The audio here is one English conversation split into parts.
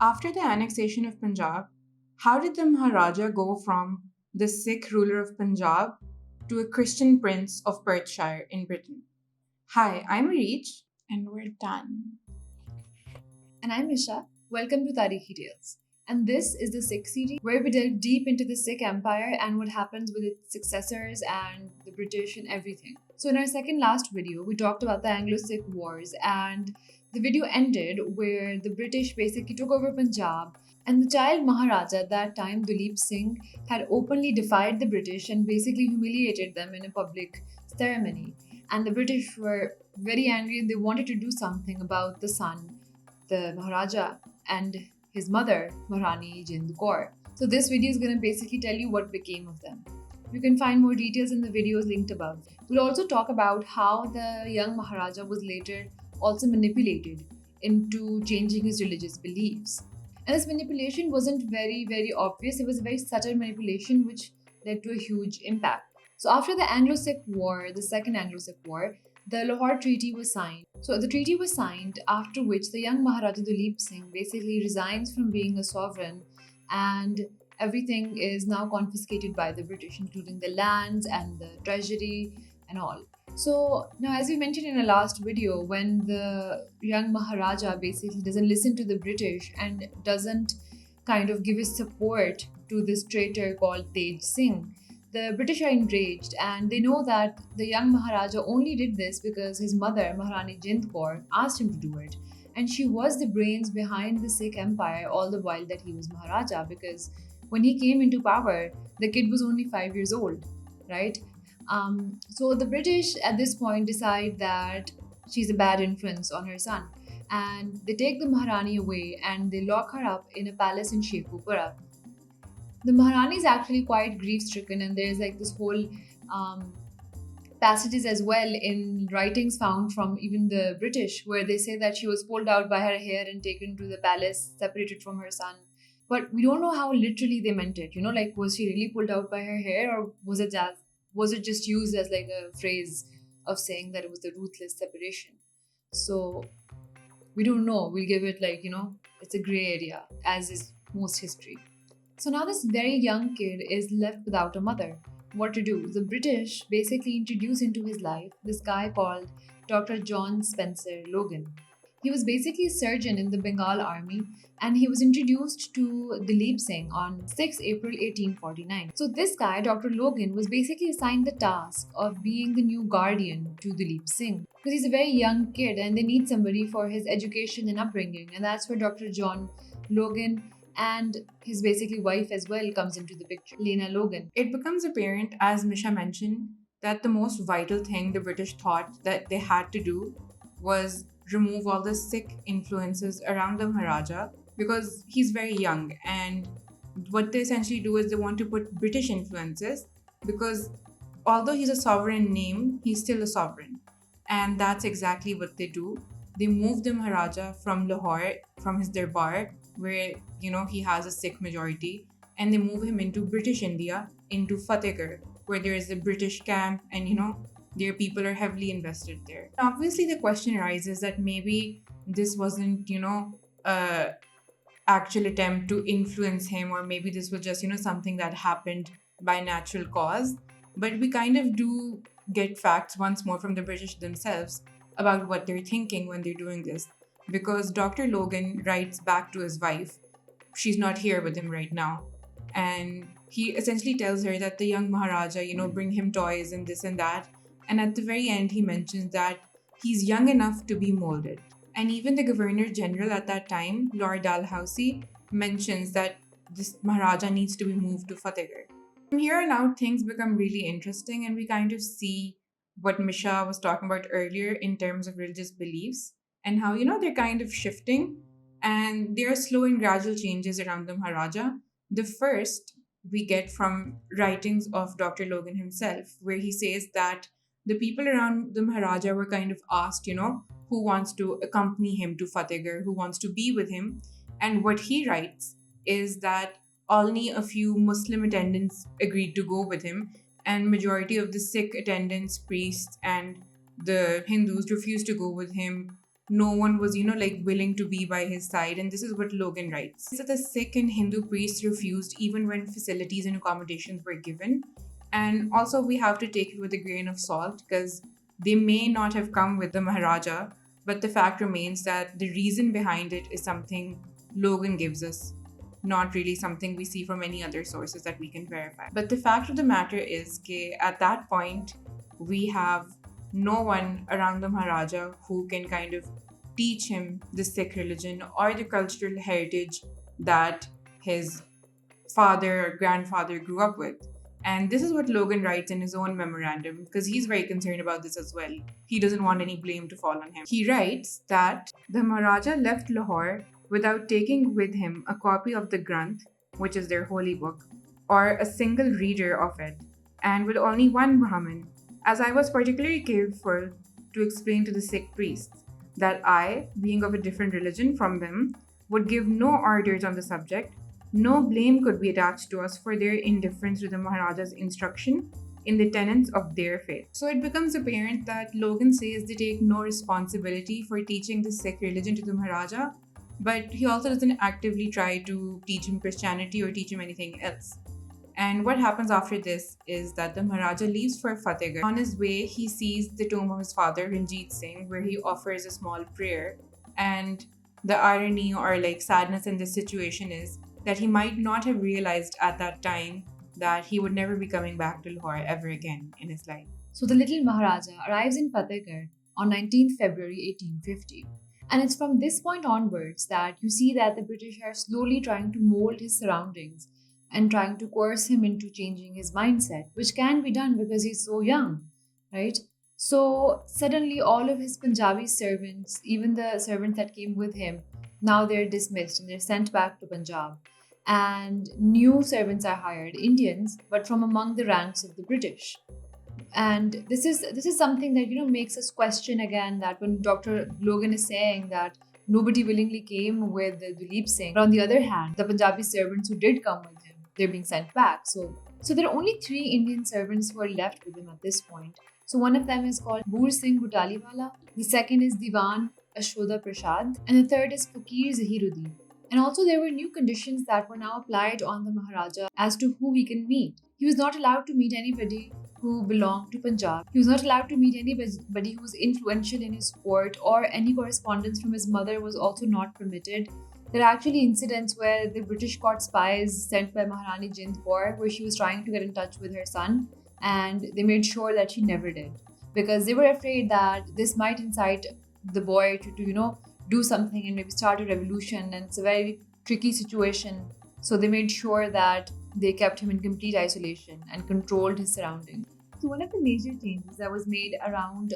After the annexation of Punjab, how did the Maharaja go from the Sikh ruler of Punjab to a Christian prince of Perthshire in Britain? Hi, I'm Reach, and we're done. And I'm Isha. Welcome to Tarihi Tales. And this is the Sikh series where we delve deep into the Sikh Empire and what happens with its successors and the British and everything. So, in our second last video, we talked about the Anglo Sikh Wars, and the video ended where the British basically took over Punjab, and the child Maharaja at that time, Duleep Singh, had openly defied the British and basically humiliated them in a public ceremony. And the British were very angry and they wanted to do something about the son, the Maharaja, and his mother, Maharani Jind Kaur. So this video is going to basically tell you what became of them. You can find more details in the videos linked above. We'll also talk about how the young Maharaja was later also manipulated into changing his religious beliefs. And this manipulation wasn't very obvious, it was a very subtle manipulation which led to a huge impact. So after the Anglo Sikh War, the Second Anglo Sikh War, the Lahore Treaty was signed. So the treaty was signed, after which the young Maharaja Duleep Singh basically resigns from being a sovereign, and everything is now confiscated by the British, including the lands and the treasury and all. So now, as we mentioned in our last video, when the young Maharaja basically doesn't listen to the British and doesn't kind of give his support to this traitor called Tej Singh, the British are enraged and they know that the young Maharaja only did this because his mother, Maharani Jind Kaur, asked him to do it. And she was the brains behind the Sikh Empire all the while that he was Maharaja, because when he came into power, the kid was only 5 years old, right? So the British at this point decide that she's a bad influence on her son. And they take the Maharani away and they lock her up in a palace in Shekhupura. The Maharani is actually quite grief stricken, and there's like this whole um, passages as well in writings found from even the British where they say that she was pulled out by her hair and taken to the palace, separated from her son. But we don't know how literally they meant it. Like, was she really pulled out by her hair, or was it just used as like a phrase of saying that it was the ruthless separation? So we don't know. We'll give it like, it's a gray area, as is most history. So now this very young kid is left without a mother. What to do? The British basically introduce into his life this guy called Dr. John Spencer Logan. He was basically a surgeon in the Bengal army, and he was introduced to Duleep Singh on 6 April 1849. So this guy, Dr. Logan, was basically assigned the task of being the new guardian to Duleep Singh, because he's a very young kid and they need somebody for his education and upbringing, and that's where Dr. John Logan and his basically wife as well comes into the picture, Lena Logan. It becomes apparent, as Misha mentioned, that the most vital thing the British thought that they had to do was remove all the Sikh influences around the Maharaja, because he's very young, and what they essentially do is they want to put British influences, because although he's a sovereign name, he's still a sovereign. And that's exactly what they do. They move the Maharaja from Lahore, from his darbar, where he has a Sikh majority, and they move him into British India, into Fatehgarh, where there is a British camp, and their people are heavily invested there. Obviously, the question arises that maybe this wasn't a actual attempt to influence him, or maybe this was just something that happened by natural cause. But we kind of do get facts once more from the British themselves about what they're thinking when they're doing this, because Dr. Logan writes back to his wife. She's not here with him right now, and he essentially tells her that the young Maharaja bring him toys and this and that. And at the very end, he mentions that he's young enough to be molded. And even the Governor General at that time, Lord Dalhousie, mentions that this Maharaja needs to be moved to Fatehgarh. From here on out, things become really interesting, and we kind of see what Misha was talking about earlier in terms of religious beliefs, and how they're kind of shifting, and there are slow and gradual changes around the Maharaja. The first we get from writings of Dr. Logan himself, where he says that the people around the Maharaja were kind of asked, who wants to accompany him to Fatehgarh, who wants to be with him. And what he writes is that only a few Muslim attendants agreed to go with him, and majority of the Sikh attendants, priests, and the Hindus refused to go with him no one was, like willing to be by his side. And this is what Logan writes. So the Sikh and Hindu priests refused even when facilities and accommodations were given. And also, we have to take it with a grain of salt because they may not have come with the Maharaja, but the fact remains that the reason behind it is something Logan gives us, not really something we see from any other sources that we can verify. But the fact of the matter is that at that point, we have no one around the Maharaja who can kind of teach him the Sikh religion or the cultural heritage that his father or grandfather grew up with. And this is what Logan writes in his own memorandum because he's very concerned about this as well. He doesn't want any blame to fall on him. He writes that the Maharaja left Lahore without taking with him a copy of the Granth, which is their holy book, or a single reader of it, and with only one Brahmin, as I was particularly careful to explain to the Sikh priests that I, being of a different religion from them, would give no orders on the subject. No blame could be attached to us for their indifference to the Maharaja's instruction in the tenets of their faith. So it becomes apparent that Logan says they take no responsibility for teaching the Sikh religion to the Maharaja, but he also doesn't actively try to teach him Christianity or teach him anything else. And what happens after this is that the Maharaja leaves for Fatehgarh. On his way, he sees the tomb of his father, Ranjit Singh, where he offers a small prayer. And the irony or like sadness in this situation is that he might not have realized at that time that he would never be coming back to Lahore ever again in his life. So the little Maharaja arrives in Fatehgarh on 19th February 1850. And it's from this point onwards that you see that the British are slowly trying to mold his surroundings and trying to coerce him into changing his mindset, which can be done because he's so young, right? So suddenly all of his Punjabi servants, even the servants that came with him, now they're dismissed and they're sent back to Punjab. And new servants are hired, Indians, but from among the ranks of the British. And this is something that makes us question again that when Dr. Logan is saying that nobody willingly came with Duleep Singh, but on the other hand, the Punjabi servants who did come with him, they're being sent back. So there are only 3 Indian servants who are left with him at this point. So one of them is called Boor Singh Butaliwala, the second is Diwan Ashoda Prasad, and the third is Fakir Zahiruddin. And also there were new conditions that were now applied on the Maharaja as to who he can meet. He was not allowed to meet anybody who belonged to Punjab. He was not allowed to meet anybody who was influential in his court, or any correspondence from his mother was also not permitted. There are actually incidents where the British caught spies sent by Maharani Jind Kaur, where she was trying to get in touch with her son, and they made sure that she never did, because they were afraid that this might incite the boy to do something and maybe start a revolution, and it's a very tricky situation. So they made sure that they kept him in complete isolation and controlled his surroundings. So one of the major changes that was made around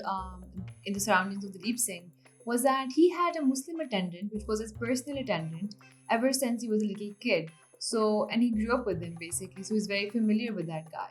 in the surroundings of Duleep Singh was that he had a Muslim attendant, which was his personal attendant, ever since he was a little kid. So, and he grew up with him basically, so he's very familiar with that guy.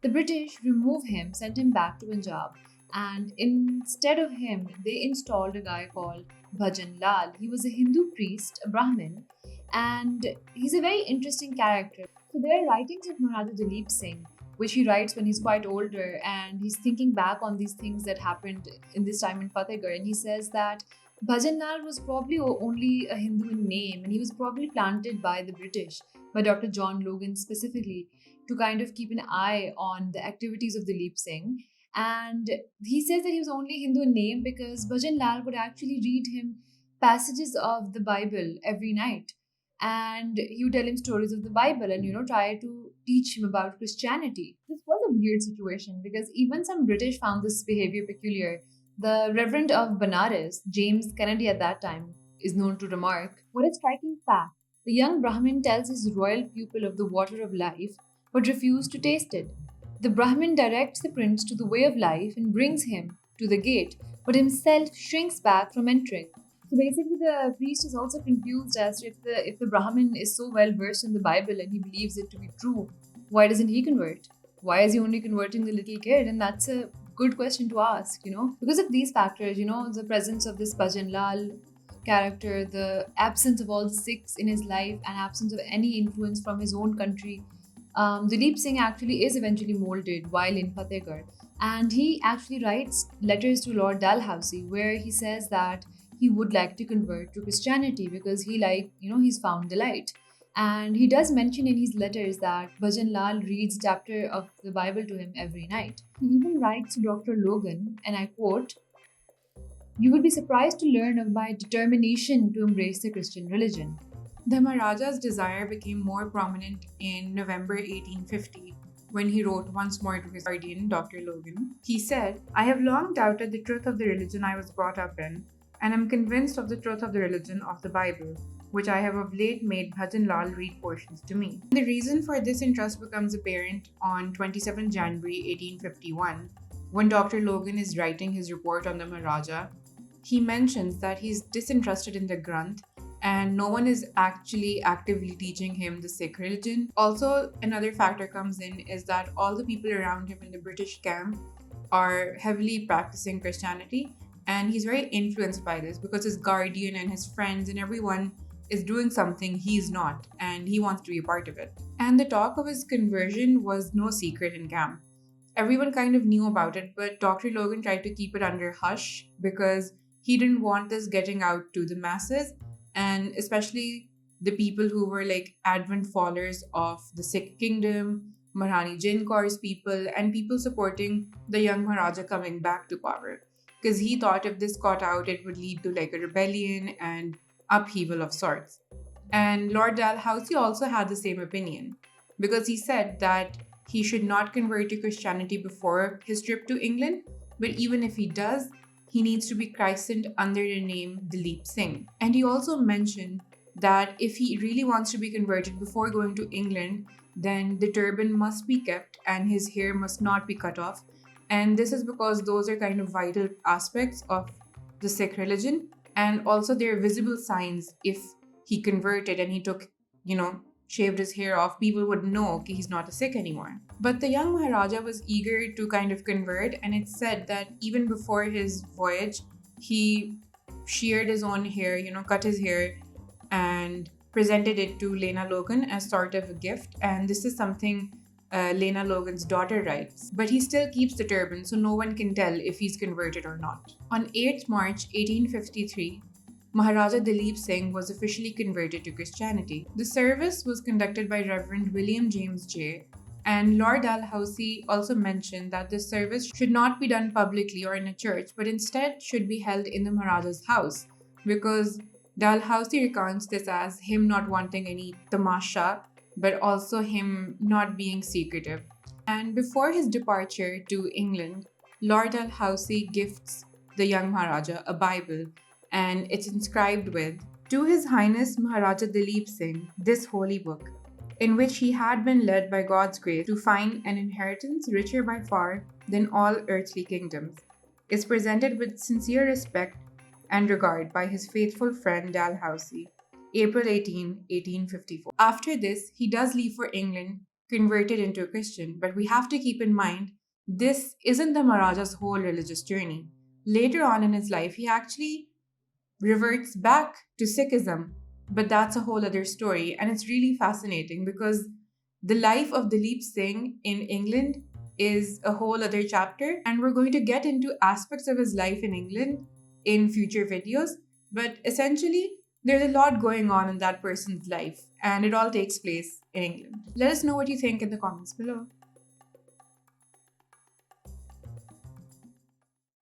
The British removed him, sent him back to Punjab, and instead of him, they installed a guy called Bhajan Lal. He was a Hindu priest, a Brahmin, and he's a very interesting character. So there are writings of Maharaja Duleep Singh, which he writes when he's quite older, and he's thinking back on these things that happened in this time in Fatehgarh, and he says that Bhajan Lal was probably only a Hindu in name, and he was probably planted by the British, by Dr. John Logan specifically, to kind of keep an eye on the activities of Duleep Singh. And he says that he was only Hindu in name because Bhajan Lal would actually read him passages of the Bible every night. And he would tell him stories of the Bible and, try to teach him about Christianity. This was a weird situation because even some British found this behavior peculiar. The Reverend of Benares, James Kennedy at that time, is known to remark, "What a striking fact. The young Brahmin tells his royal pupil of the water of life, but refuses to taste it. The Brahmin directs the prince to the way of life and brings him to the gate, but himself shrinks back from entering." So basically, the priest is also confused as to if the Brahmin is so well versed in the Bible and he believes it to be true, why doesn't he convert? Why is he only converting the little kid? And that's a good question to ask, Because of these factors, the presence of this Bhajan Lal character, the absence of all the Sikhs in his life, and absence of any influence from his own country, Duleep Singh actually is eventually molded while in Fatehgarh. And he actually writes letters to Lord Dalhousie where he says that he would like to convert to Christianity because he's found the light. And he does mention in his letters that Bhajan Lal reads a chapter of the Bible to him every night. He even writes to Dr. Logan, and I quote, "You will be surprised to learn of my determination to embrace the Christian religion." The Maharaja's desire became more prominent in November 1850 when he wrote once more to his guardian, Dr. Logan. He said, "I have long doubted the truth of the religion I was brought up in, and am convinced of the truth of the religion of the Bible, which I have of late made Bhajan Lal read portions to me." The reason for this interest becomes apparent on 27 January 1851, when Dr. Logan is writing his report on the Maharaja. He mentions that he's disinterested in the Granth and no one is actually actively teaching him the Sikh religion. Also, another factor comes in is that all the people around him in the British camp are heavily practicing Christianity, and he's very influenced by this because his guardian and his friends and everyone is doing something he's not, and he wants to be a part of it. And the talk of his conversion was no secret in camp. Everyone kind of knew about it, but Dr. Logan tried to keep it under hush because he didn't want this getting out to the masses, and especially the people who were like advent followers of the Sikh kingdom, Maharani Jin Kaur's people, and people supporting the young Maharaja coming back to power. Because he thought if this got out, it would lead to like a rebellion and upheaval of sorts. And Lord Dalhousie also had the same opinion because he said that he should not convert to Christianity before his trip to England, but even if he does, he needs to be christened under the name Duleep Singh. And he also mentioned that if he really wants to be converted before going to England, then the turban must be kept and his hair must not be cut off. And this is because those are kind of vital aspects of the Sikh religion. And also, they're visible signs if he converted and he took, shaved his hair off, people would know okay, he's not a Sikh anymore. But the young Maharaja was eager to kind of convert, and it's said that even before his voyage, he sheared his own hair, cut his hair, and presented it to Lena Logan as sort of a gift. And this is something Lena Logan's daughter writes. But he still keeps the turban, so no one can tell if he's converted or not. On 8th March 1853, Maharaja Duleep Singh was officially converted to Christianity. The service was conducted by Reverend William James J. And Lord Dalhousie also mentioned that this service should not be done publicly or in a church, but instead should be held in the Maharaja's house, because Dalhousie recounts this as him not wanting any tamasha, but also him not being secretive. And before his departure to England, Lord Dalhousie gifts the young Maharaja a Bible, and it's inscribed with, "To His Highness Maharaja Duleep Singh, this holy book, in which he had been led by God's grace to find an inheritance richer by far than all earthly kingdoms, is presented with sincere respect and regard by his faithful friend Dalhousie, April 18, 1854. After this, he does leave for England, converted into a Christian, but we have to keep in mind this isn't the Maharaja's whole religious journey. Later on in his life, he actually reverts back to Sikhism, but that's a whole other story. And it's really fascinating because the life of Duleep Singh in England is a whole other chapter, and we're going to get into aspects of his life in England in future videos. But essentially, there's a lot going on in that person's life, and it all takes place in England. Let us know what you think in the comments below.